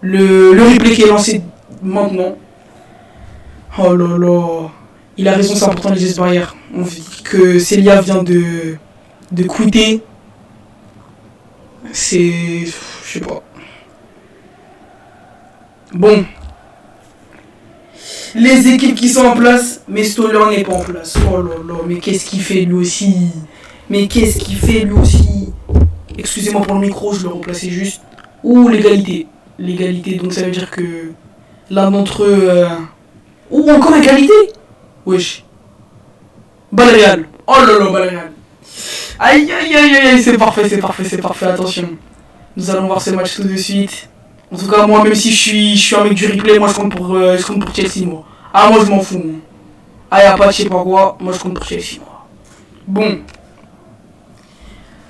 Le replay qui est lancé maintenant. Oh là là. Il a raison, c'est important les gestes barrières. On dit que Célia vient de quitter. C'est... Je sais pas. Bon. Les équipes qui sont en place, mais Stoller n'est pas en place. Oh là là, mais qu'est-ce qu'il fait lui aussi? Excusez-moi pour le micro, je le replaçais juste. Ouh, l'égalité. L'égalité, donc ça veut dire que l'un d'entre eux... Ouh, encore égalité. Wesh. Balle réelle. Oh là là, balle réelle. Aïe, aïe, aïe, aïe, c'est parfait, attention. Nous allons voir ce match tout de suite. En tout cas, moi, même si je suis un mec du replay, moi je compte pour Chelsea, moi. Ah, moi je m'en fous, moi. Ah, y'a pas, je sais pas quoi, moi je compte pour Chelsea, moi. Bon.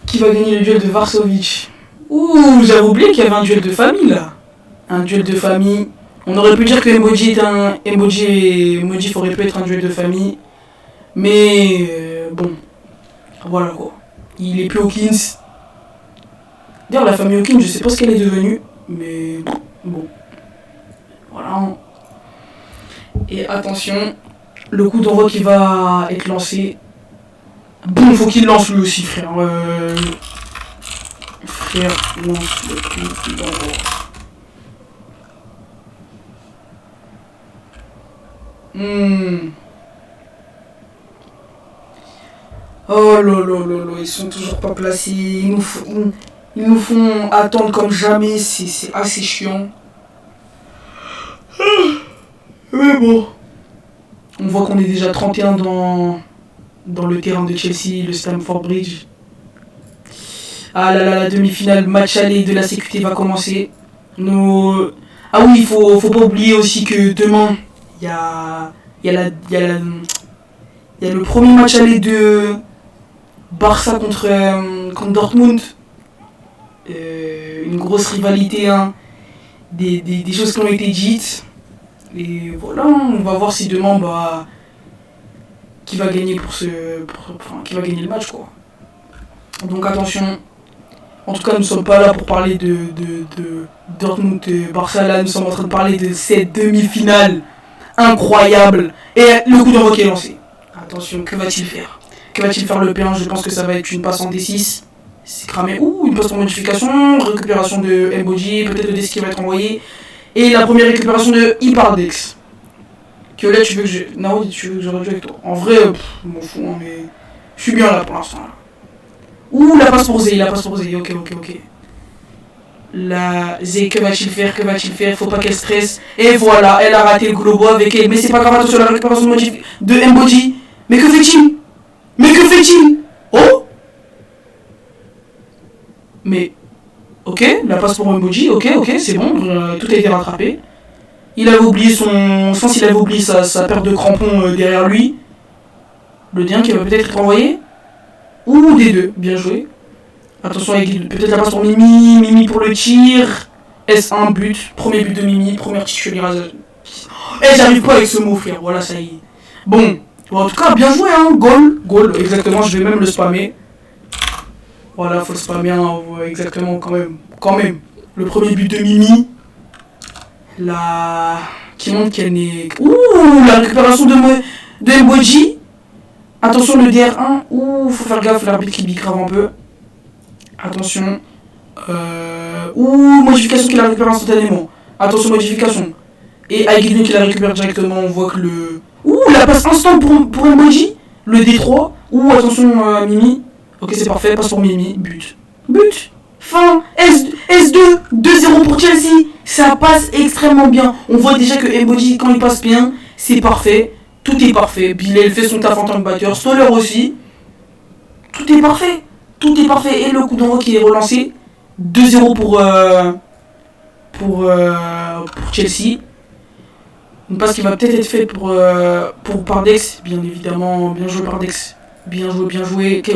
Qui va gagner le duel de Varsovich? Ouh, j'avais oublié qu'il y avait un duel de famille, là. Un duel de famille. On aurait pu dire que Emoji est un... Emoji aurait pu être un duel de famille. Mais... bon. Voilà, quoi. Il est plus Hawkins. D'ailleurs, la famille Hawkins, je sais pas ce qu'elle est devenue. Mais bon, voilà. Et attention, le coup d'envoi qui va être lancé. Bon, faut qu'il lance lui aussi, frère. Frère, lance le coup d'envoi. Oh là là là là, ils sont toujours pas placés. Ils nous font attendre comme jamais, c'est assez chiant. Mais bon. On voit qu'on est déjà 31 dans le terrain de Chelsea, le Stamford Bridge. Ah là là, la demi-finale, match aller de la CQT va commencer. Ah oui, il faut pas oublier aussi que demain, il y a le premier match aller de Barça contre Dortmund. Une grosse rivalité, hein. Des choses qui ont été dites. Et voilà, on va voir si demain, qui va gagner qui va gagner le match, quoi. Donc attention. En tout cas, nous ne sommes pas là pour parler de Dortmund et Barça. Là, nous sommes en train de parler de cette demi-finale incroyable. Et le coup d'envoi qui est lancé. Attention, que va-t-il faire? Que va-t-il faire le P1? Je pense que ça va être une passe en D6. C'est cramé. Ouh, une passe en modification. Récupération de Mboji. Peut-être le D6 qui va être envoyé. Et la première récupération de Ipardex. Que là, tu veux que je... Nao, tu veux que je rejoue avec toi? En vrai, je m'en fous, hein, mais... Je suis bien là pour l'instant. Là. Ouh, la passe pour Zé. Ok. La Zé, que va-t-il faire? Faut pas qu'elle stresse. Et voilà, elle a raté le globo avec elle. Mais c'est pas grave, attention, la récupération de Mboji. Mais que fait-il? Oh? Mais... Ok, la passe pour Mboji, ok, c'est bon, tout a été rattrapé. Il avait oublié sa perte de crampons derrière lui. Le D1 qui va peut-être être envoyé. Ouh, D2, bien joué. Attention, peut-être la passe pour Mimi pour le tir. S1, but, premier but de Mimi, première titularisation. Eh, j'arrive pas avec ce mot, frère, voilà, ça y est. Bon, en tout cas, bien joué, hein, goal, exactement, je vais même le spammer. Voilà, faut le spammer, hein, exactement, quand même. Le premier but de Mimi. Qui montre qu'elle n'est... Ouh, la récupération de Mboji. Attention, le DR1. Ouh, faut faire gaffe, l'arbitre qui bicrave un peu. Attention. Ouh, modification qui la récupère instantanément. Attention, modification. Et Aiguillon qui la récupère directement, on voit que le... Ouh, la passe instant pour Mboji. Le D3. Ouh, attention, Mimi. Ok, c'est parfait, passe pour Mimi. But. Fin. S2. 2-0 pour Chelsea. Ça passe extrêmement bien. On voit déjà que Mboji, quand il passe bien, c'est parfait. Tout est parfait. Bilal fait son taf en tant que batteur. Stoller aussi. Tout est parfait. Et le coup d'envoi qui est relancé. 2-0 pour Chelsea. Une passe qui va peut-être être faite pour Pardex. Bien évidemment. Bien joué Pardex. Bien joué. Que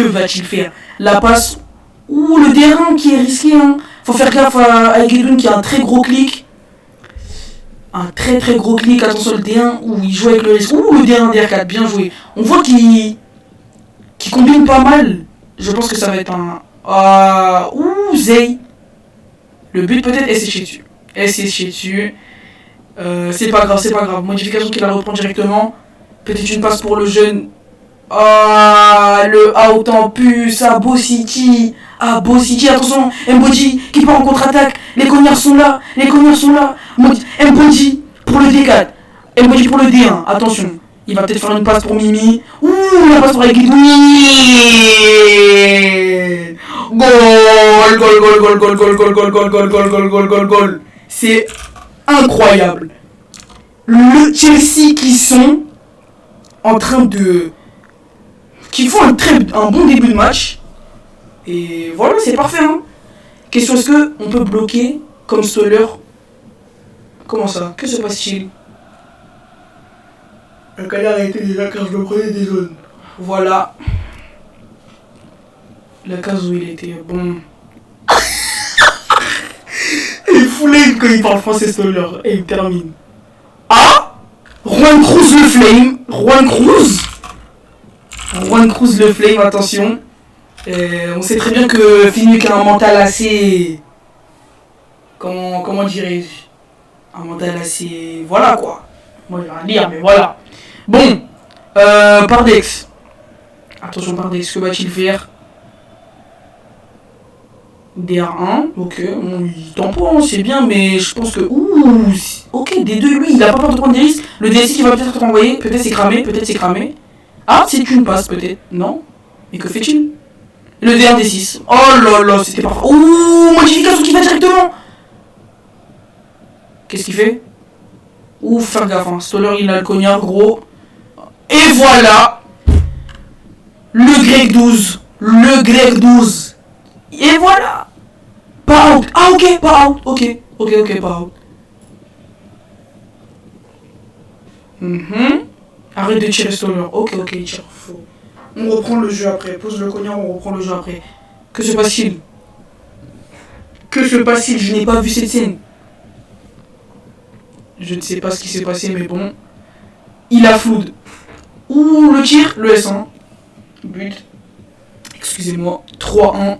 va-t-il faire? La passe. Ouh, le D1 qui est risqué. Hein. Faut faire gaffe à Guédoun qui a un très gros clic. Attention le D1. Ouh, il joue avec le risque. Ouh, le D1 DR4. Bien joué. On voit qu'il combine pas mal. Je pense que ça va être un... ouh, Zay. Le but peut-être, elle s'est chiée dessus. Elle s'est chiée dessus. C'est pas grave, c'est pas grave. Modification qui la reprend directement. Peut-être une passe pour le jeune. Ah, le out en puce à Beau City. Ah, Beau City, attention. Mbodi qui part en contre-attaque. Les cognards sont là. Les cognards sont là. Mbodi pour le D4. Mbodi pour le D1. Attention. Il va peut-être faire une passe pour Mimi. Ouh, la passe pour Aguidoui. Goal, goal, goal, goal, goal, goal, goal, goal, goal, goal, goal, goal, goal, goal, goal. C'est incroyable. Le Chelsea qui sont en train de... qui font un bon début de match. Et voilà, c'est parfait. Hein. Question, est-ce qu'on peut bloquer comme Stoller? Comment ça? Que se passe-t-il? Le canard a été déjà car je me prenais des zones. Voilà. La case où il était bon. Il est foulé quand il parle français Stoller. Et il termine. Ah, Juan Cruz le Flame. Juan Cruz le Flame, attention. On sait très bien que Finuk a un mental assez... Comment dirais-je? Un mental assez... Voilà quoi. Moi j'ai rien à dire, mais voilà. Bon. Pardex. Attention Pardex, que va-t-il faire? DR1, ok, bon, il tampon, c'est bien, mais je pense que... Ouh, ok, D2, lui, il a pas peur de prendre des risques. Le DSI qui va peut-être être envoyé, peut-être c'est cramé. Ah, c'est une passe, peut-être, non? Mais que fait-il? Le DR D6. Oh là là, c'était parfait. Ouh, modification qui va directement. Qu'est-ce qu'il fait? Ouh, faire gaffe, hein. Stoller, il a le cognard, gros. Et voilà. Le grec 12. Et voilà. Pas out. Ah ok, pas out. Ok, pas out. Arrête de tirer Stoller. Ok, il tire. Faux. On reprend le jeu après. Pose le cognard, on reprend le jeu après. Que se passe-t-il? Je n'ai pas vu cette scène. Je ne sais pas ce qui s'est passé, mais bon. Il a flood. Ouh, le tir, le S1. But. Excusez-moi. 3-1.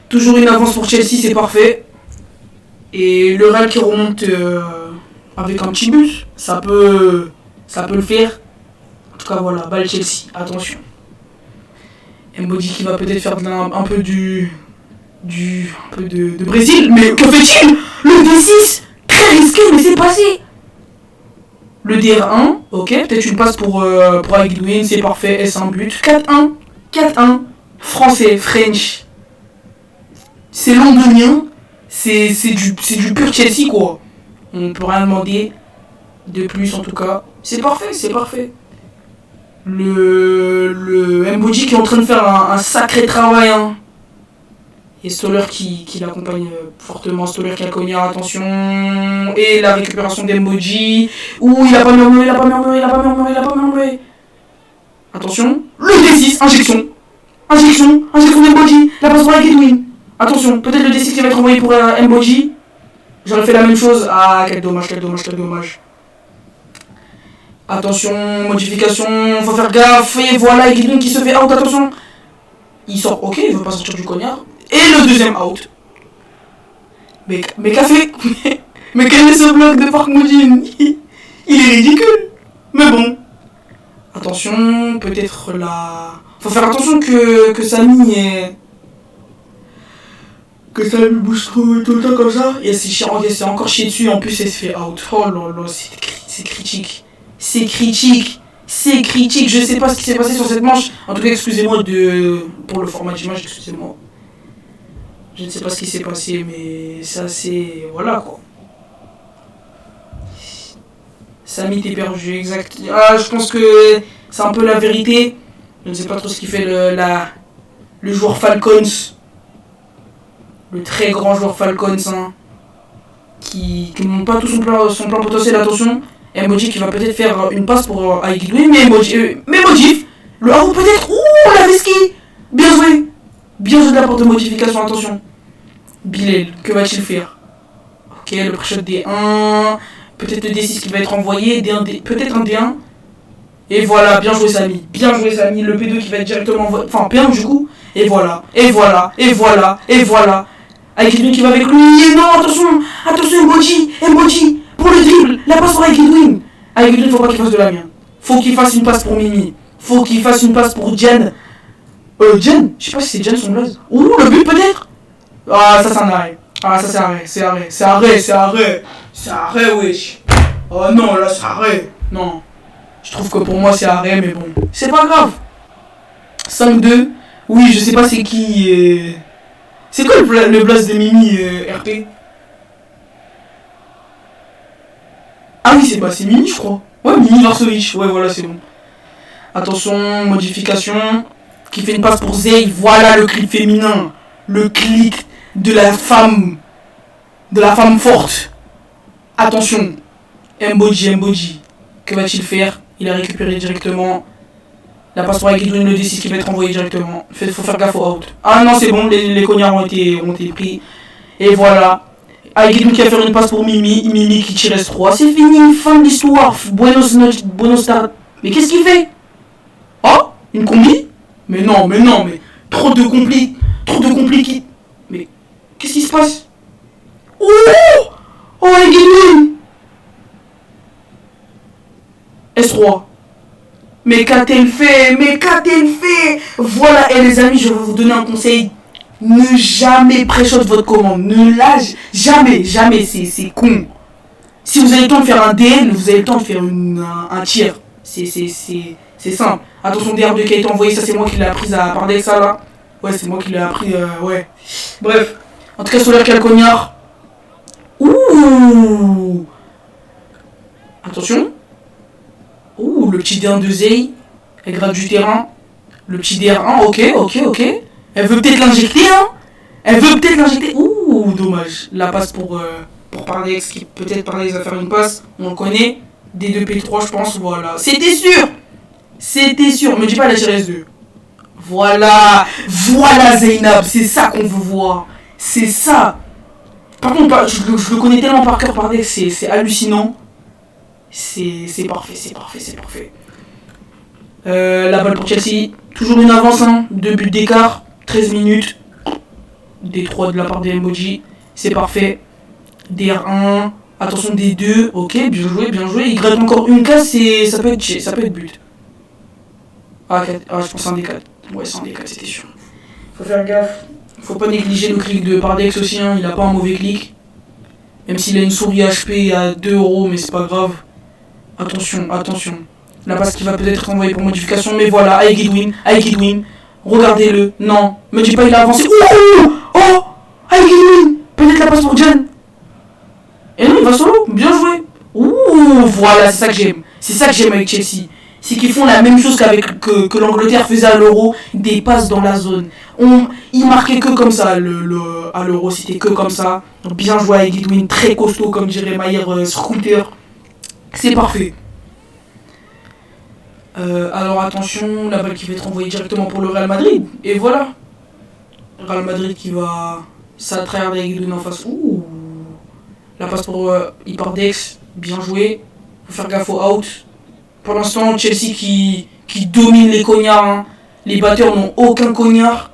Toujours une avance pour Chelsea, c'est parfait. Et le Real qui remonte avec un petit but, ça peut le faire. En tout cas, voilà, balle Chelsea, attention. Mbodi qui va peut-être faire un peu de Brésil, mais que fait-il? Le D6, très risqué, mais c'est passé. Le DR1, ok, peut-être une passe pour Aguidoui, c'est parfait, S1 but. 4-1, français, French. C'est londonien, c'est du pur Chelsea quoi. On peut rien demander de plus en tout cas. C'est parfait. Le Mbodi qui est en train de faire un sacré travail. Hein. Et Stoller qui l'accompagne fortement. Stoller qui a cogné, attention. Et la récupération d'Mbodi. Ouh, il a pas murmuré. Attention. Le D6, injection d'Mbodi. La passe pour la Guedouine. Attention, peut-être le D6 qui va être envoyé pour Mbodi. J'aurais fait la même chose. Ah, quel dommage. Attention, modification, faut faire gaffe. Et voilà, Guidon qui se fait out, attention. Il sort, ok, il veut pas sortir du cognard. Et le deuxième out. Mais qu'a fait? Mais quel est ce bloc de Park Moudine? Il est ridicule. Mais bon. Attention, peut-être là... Faut faire attention que Samy est... Que ça lui bouge tout le temps comme ça. Et c'est encore chié dessus, en plus elle se fait out. Oh là là, c'est critique. Je sais pas ce qui s'est passé sur cette manche. En tout cas, excusez-moi pour le format d'image, excusez-moi. Je ne sais pas ce qui s'est passé, mais ça c'est... Voilà quoi. Samy t'es perdu, exact. Ah, je pense que c'est un peu la vérité. Je ne sais pas trop ce qui fait le joueur Falcons. Le très grand joueur Falcons, hein, qui ne montre pas tout son plan potentiel, attention. Mbodi qui va peut-être faire une passe pour Aguidoui, mais Modif, le Haro peut-être, ouh, la Veski, bien joué de la part de modification, attention. Bilal, que va-t-il faire? Ok, le pré-shot D1, peut-être le D6 qui va être envoyé, peut-être un D1. Et voilà, bien joué Samy, le P2 qui va être directement envoyé, enfin P1 du coup. Et voilà. Avec Edwin qui va avec lui. Et non, attention, Emoji, pour le dribble, la passe pour Edwin. Avec Edwin, faut pas qu'il fasse de la merde. Faut qu'il fasse une passe pour Mimi. Faut qu'il fasse une passe pour Jen. Jen, je sais pas si c'est Jen son blaze. Ouh, le but peut-être. Ah, ça c'est un arrêt. Ah, ça c'est arrêt, wesh. Oh non, là c'est arrêt. Non. Je trouve que pour moi c'est arrêt, mais bon. C'est pas grave. 5-2. Oui, je sais pas c'est qui. C'est quoi le blaze de Mimi RP? Ah oui, c'est Mimi, je crois. Ouais, Mimi Varsovich. Ouais, voilà, c'est bon. Attention, modification. Qui fait une passe pour Zay. Voilà le clic féminin. Le clic de la femme. De la femme forte. Attention. Mboji. Que va-t-il faire? Il a récupéré directement. La passe pour Aguidoune, le D6 qui va être envoyé directement. Faut faire gaffe au out. Ah non, c'est bon, les cognards ont été pris. Et voilà. Aguidoune qui va faire une passe pour Mimi. Mimi qui tire S3. C'est fini, fin de l'histoire. Buenos tardes. Mais qu'est-ce qu'il fait? Oh, une combi? Mais non. Trop de compli qui... Mais qu'est-ce qui se passe? Oh, Aguidoune. S3. Mais qu'a-t-elle fait? Voilà, et les amis, je vais vous donner un conseil. Ne jamais pré-shot votre commande. Ne lâche jamais, c'est con. Si vous avez le temps de faire un DL, vous avez le temps de faire un tir. C'est simple. Attention, DR2 qui a été envoyé, ça c'est moi qui l'ai appris à parler ça là. Ouais, c'est moi qui l'ai appris, ouais. Bref. En tout cas, Solaire qui a le cognard. Ouh. Attention. Ouh, le petit D1 de Zay. Elle gratte du terrain. Le petit DR1, ok. Elle veut peut-être l'injecter, hein. Ouh, dommage. La passe pour Pardex, qui peut-être Pardex va faire une passe. On le connaît. D2P3, je pense, voilà. C'était sûr. Me dis pas la S2. Voilà Zainab, c'est ça qu'on veut voir. C'est ça. Par contre, je le connais tellement par cœur, Pardex, c'est hallucinant. C'est parfait. La balle pour Chelsea. Toujours une avance, hein. 2 buts d'écart. 13 minutes. D3 de la part des Emoji. C'est parfait. DR1. Attention, D2. Ok, bien joué. Il gratte encore une case et ça peut être but. Ah, je pense un D4. Ouais, c'est un D4, c'était sûr. Faut faire gaffe. Faut pas négliger le clic de Pardex aussi, hein. Il a pas un mauvais clic. Même s'il a une souris HP à 2€, mais c'est pas grave. Attention. La passe qui va peut-être être envoyée pour modification, mais voilà, Aiguidwin. Regardez-le. Non, me dis pas il a avancé. Oh, Aiguidwin. Peut-être la passe pour Jen. Et non, il va solo. Bien joué. Ouh, voilà, c'est ça que j'aime avec Chelsea. C'est qu'ils font la même chose que l'Angleterre faisait à l'Euro, des passes dans la zone. Ils marquaient que comme ça, à l'Euro, c'était que comme ça. Bien joué avec Aiguidwin, très costaud, comme dirait Maillard Scooter. C'est parfait. Alors attention, la balle qui va être envoyée directement pour le Real Madrid. Et voilà. Real Madrid qui va s'attraire avec Aiguidwin en face. Ouh. La passe pour Hyperdex. Bien joué. Faut faire gaffe au out. Pour l'instant, Chelsea qui domine les cognards. Hein. Les batteurs n'ont aucun cognard.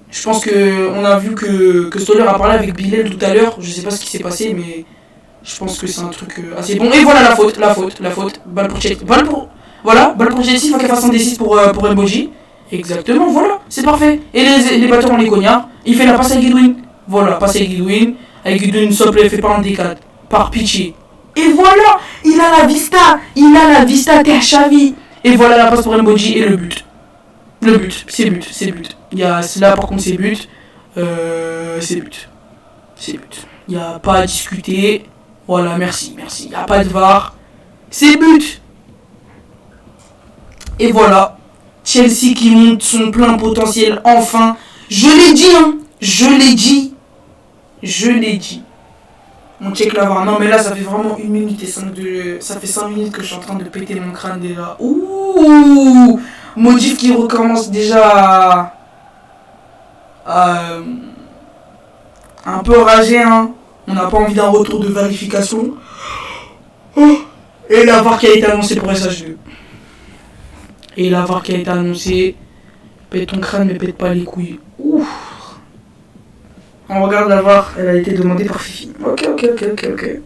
Je pense qu'on a vu que Stoller a parlé avec Bilal tout à l'heure. Je sais pas ce qui s'est passé, mais je pense que c'est un truc assez bon. Et voilà la faute. Balle pour Chelsea. Balle pour Chelsea, il faut qu'elle fasse un D6 pour Emoji. Exactement, voilà, c'est parfait. Et les batteurs ont les cognards. Il fait la passe à Aiguidwin. Voilà, passe à Aiguidwin. Aiguidwin, s'il te plaît, fait pas un D4. Par pitié. Et voilà, il a la vista Terchavi. Et voilà la passe pour Emoji et le but. C'est but. Là par contre c'est but. C'est but. Il n'y a pas à discuter. Voilà, merci. Il n'y a pas de VAR. C'est but. Et voilà. Chelsea qui monte son plein potentiel enfin. Je l'ai dit. On check la VAR. Non mais là ça fait vraiment 1 minute et 5 minutes que je suis en train de péter mon crâne déjà. Ouh, Modif qui recommence déjà à un peu rager, hein. On n'a pas envie d'un retour de vérification. Et la VAR qui a été annoncée pour SH2. Pète ton crâne mais pète pas les couilles. Ouf. On regarde la VAR, elle a été demandée par Fifi. Ok.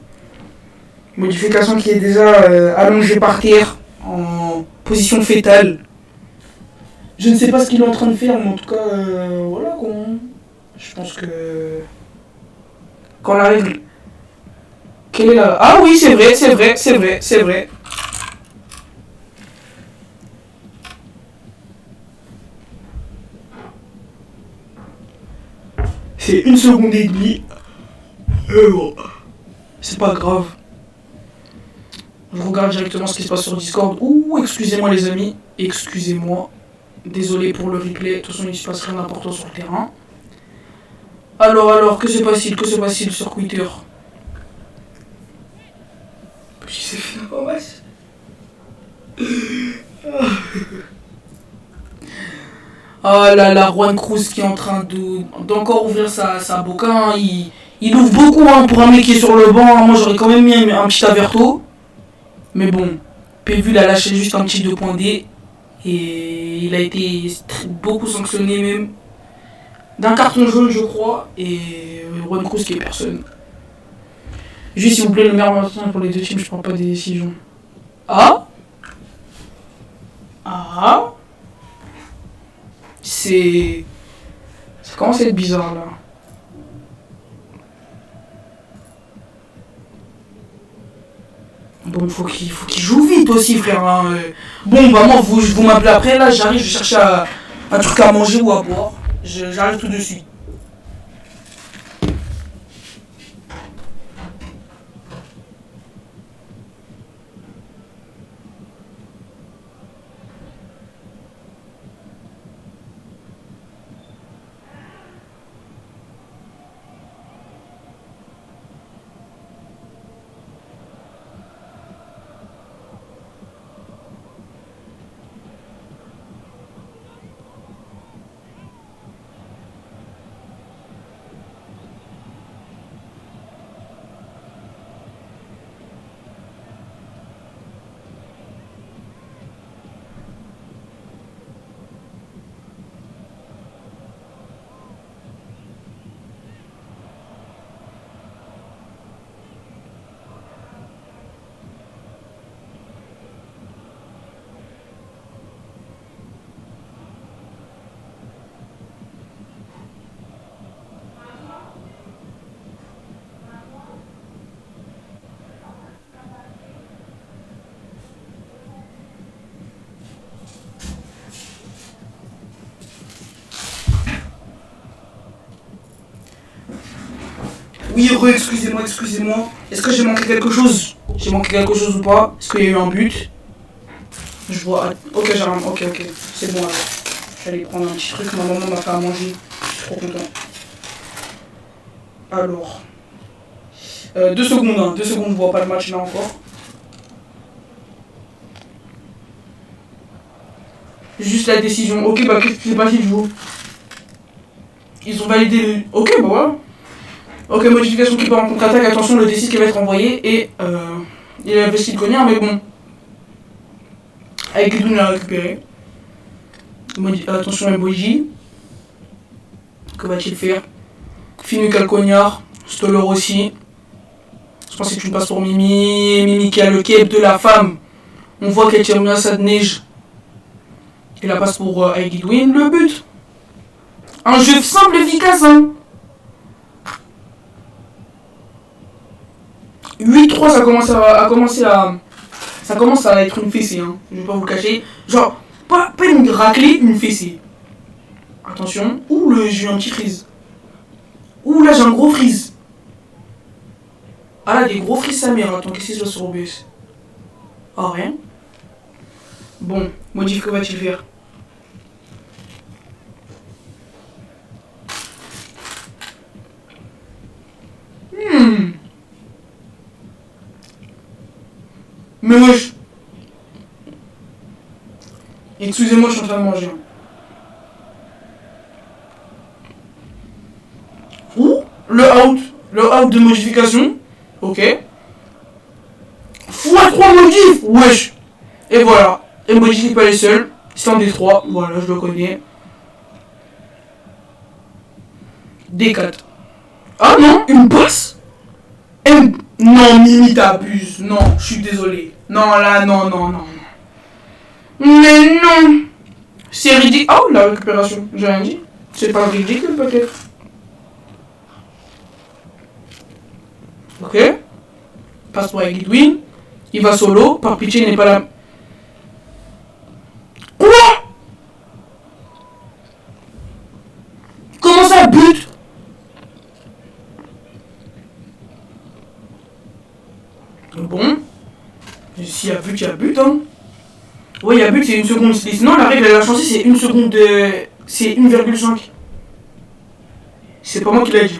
Modification qui est déjà allongée par terre, en position fétale. Je ne sais pas ce qu'il est en train de faire, mais en tout cas, voilà quoi. Je pense que. Quand la règle. Quelle est la. Ah oui, c'est vrai. C'est 1 seconde et demie. Bon. C'est pas grave. Je regarde directement ce qui se passe sur Discord. Ouh, excusez-moi les amis. Excusez-moi. Désolé pour le replay. De toute façon, il se passe rien d'important sur le terrain. Alors, que se passe-t-il sur Twitter? Petit c'est fait d'information. Oh là là, Juan Cruz qui est en train d'encore ouvrir sa boca. Hein. Il ouvre beaucoup hein, pour un mec qui est sur le banc. Moi j'aurais quand même mis un petit averto. Mais bon, PV il a lâché juste un petit 2.D. Et il a été beaucoup sanctionné même. D'un carton jaune je crois. Et Juan Cruz qui est personne. Juste s'il vous plaît, le meilleur maintien pour les deux teams, je prends pas des décisions. Ah C'est. Ça commence à être bizarre là. Bon, faut qu'il joue vite aussi, frère. Hein. Bon, bah, moi, vous m'appelez après, là, j'arrive, je cherche un truc à manger ou à boire. J'arrive tout de suite. Oui, excusez-moi. Est-ce que j'ai manqué quelque chose? J'ai manqué quelque chose ou pas? Est-ce qu'il y a eu un but? Je vois. Ok, j'arrive. Ok. C'est bon alors. J'allais prendre un petit truc. Ma maman m'a fait à manger. Je suis trop content. Alors. 2 secondes, hein. 2 secondes, je vois pas le match là encore. Juste la décision. Ok, bah qu'est-ce qui s'est passé du coup? Ils ont validé le. Ok, bah voilà. Ok, modification qui part en contre-attaque. Attention, le D6 qui va être envoyé. Et il a investi le cognard, mais bon. Avec Guidoun l'a récupéré. Attention à Boji. Que va-t-il faire? Finu Calcognard. Stoller aussi. Je pense que c'est une passe pour Mimi. Mimi qui a le cape de la femme. On voit qu'elle tire bien ça de neige. Et la passe pour Aiguidouin. Le but. Un jeu simple, efficace. Hein. 8-3, ça commence à être une fessée. Hein. Je vais pas vous le cacher. Genre, pas une raclée, une fessée. Attention. Ouh, j'ai eu un petit freeze. Ouh, là, j'ai un gros freeze. Ah là, des gros frises sa mère. Attends, qu'est-ce qui se passe sur OBS? Oh, rien. Bon, modif, que va-t-il faire? Mais wesh. Excusez-moi, je suis en train de manger. Ouh, le out de modification. Ok. x3 modif. Wesh. Et voilà. Et modifie pas les seuls. C'est un D3. Voilà, je le connais. D4. Ah non, une passe. Non, Mimi, t'abuses. Non, je suis désolé. Non, là, non, non, non. Mais non. C'est ridicule. Oh, la récupération, j'ai rien dit. C'est pas ridicule, peut-être. Ok. Passe pour Guidwin. Il va solo. Par pitié, il n'est pas là. Quoi? Comment ça, but? Bon. S'il y a but, il y a but, hein. Ouais, il y a but, c'est une seconde. Sinon, la règle, elle a changé, c'est une seconde de... C'est 1,5. C'est pas moi qui l'ai dit.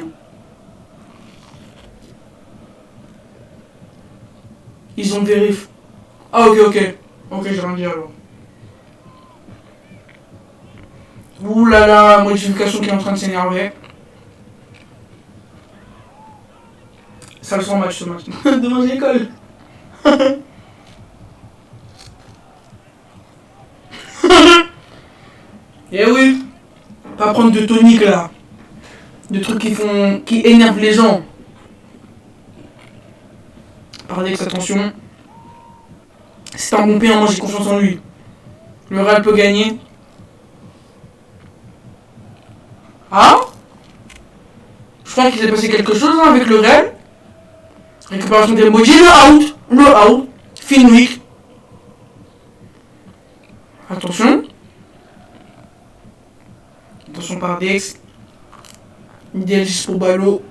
Ils ont vérifié. Ah, ok, ok. Ok, j'ai rien dit alors. Ouh là là, modification qui est en train de s'énerver. Ça le sent match ce match. Demain j'ai l'école. Eh oui. Pas prendre de tonique là. De trucs qui énervent les gens. Pardex, attention. C'est un bon payant, moi j'ai confiance en lui. Le Real peut gagner. Ah? Je crois qu'il s'est passé quelque chose hein, avec le Real. Récupération d'emoji, le out. Le out. Finwick. Attention. Attention Pardex. Idéal juste pour Ballot.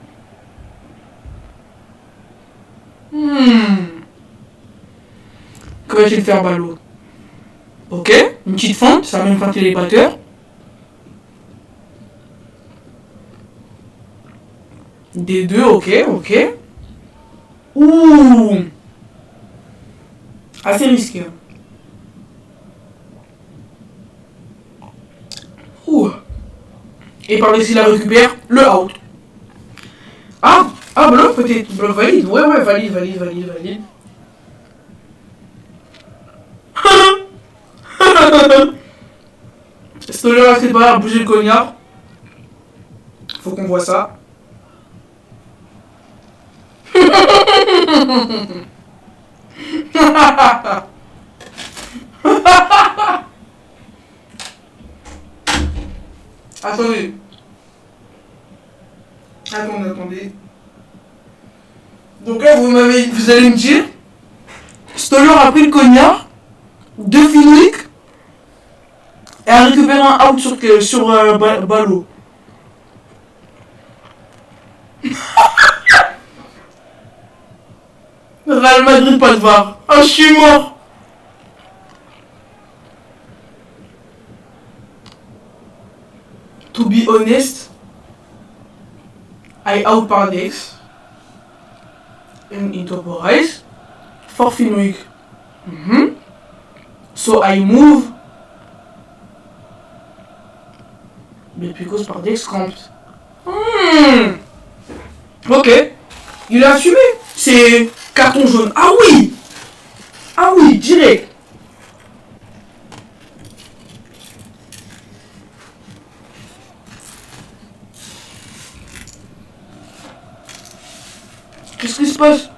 Que va-t-il faire Ballot? Ok, une petite fente, ça va même feinter les batteurs. Des deux, ok, ok. Ouh, assez risqué. Ouh. Et par ici la récupère, le out. Ah, bloc peut-être, bloc valide, ouais, valide. Stoller n'arrête pas à bouger le cognard. Faut qu'on voit ça. Attendez. Attendez. Donc là, vous allez me dire, Stoller a pris le cognard de Finwick et a récupéré un out sur Ballot. Real Madrid, pas de VAR. Ah, je suis mort. To be honest, I out Pardex and intemporize for Finwick. So I move. But because Pardex camped. Ok. Il a assumé. C'est carton jaune. Ah oui, direct. Qu'est-ce qui se passe?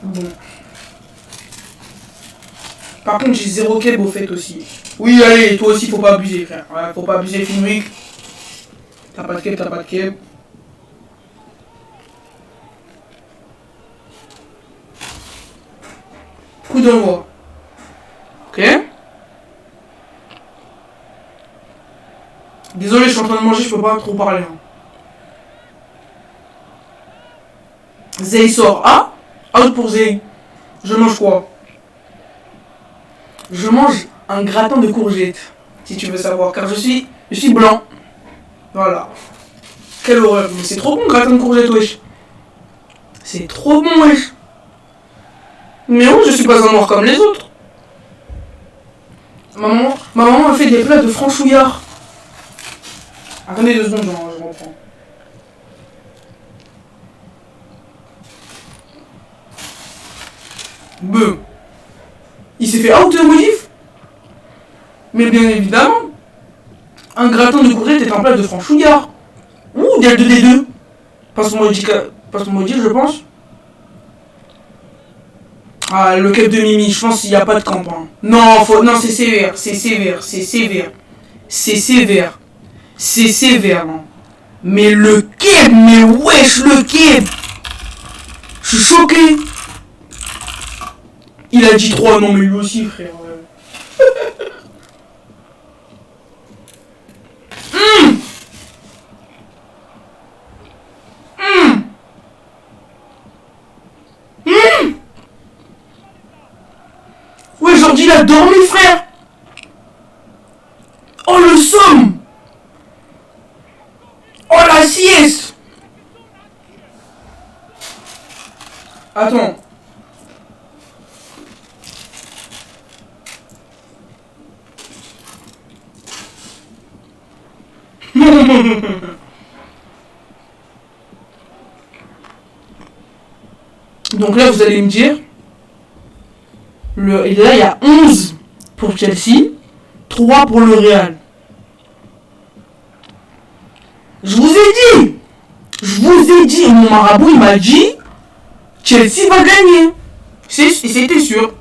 Bon. Par contre, j'ai 0 keb au fait aussi. Oui, allez, toi aussi, faut pas abuser, frère. Ouais, faut pas abuser, Finwick. T'as pas de keb. Coup d'envoi. Ok. Désolé, je suis en train de manger, je peux pas trop parler. Zay sort. Ah, out pour Zay. Je mange quoi? Je mange un gratin de courgettes, si tu veux savoir, car je suis blanc. Voilà. Quelle horreur. Mais c'est trop bon, gratin de courgettes, wesh. C'est trop bon, wesh. Mais non, je suis pas un noir comme les autres. Ma maman a fait des plats de franchouillard. Attendez 2 secondes, je reprends. Il s'est fait out, modif. Mais bien évidemment, un gratin de courgette est un plat de franchouillard. Ou del 2D2. Passe-moi dit, je pense. Ah, le keb de Mimi, je pense qu'il n'y a pas de camp. Hein. Non, non, c'est sévère, c'est sévère, c'est sévère. C'est sévère. C'est sévère, non. Mais le keb, mais wesh, le keb. Je suis choqué. Il a dit 3, non mais lui aussi, frère. Ouais, Jordi, il a dormi, frère. Oh, le somme. Oh, la sieste. Attends. Donc là, vous allez me dire, là, il y a 11 pour Chelsea, 3 pour le Real. Je vous ai dit, mon marabout, il m'a dit, Chelsea va gagner. C'était sûr.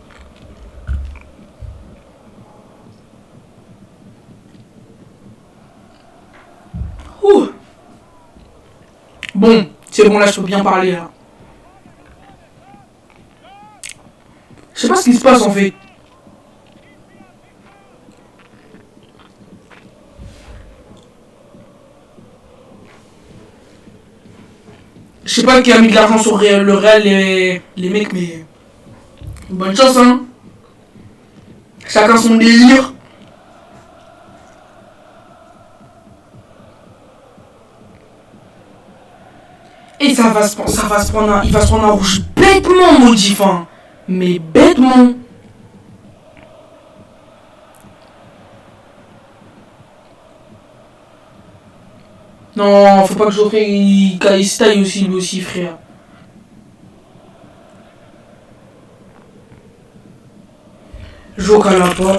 Ouh. Bon, c'est bon, là, je peux bien parler, là. Je sais pas ce qui se passe, en fait. Je sais pas qui a mis de l'argent sur le Real, les mecs, mais... Bonne chance, hein. Chacun son délire. Et ça va se prendre un... Il va se prendre un rouge bêtement, maudit, enfin. Mais bêtement. Non, faut pas que Geoffrey il se taille aussi, lui aussi, frère. Joe Calapa.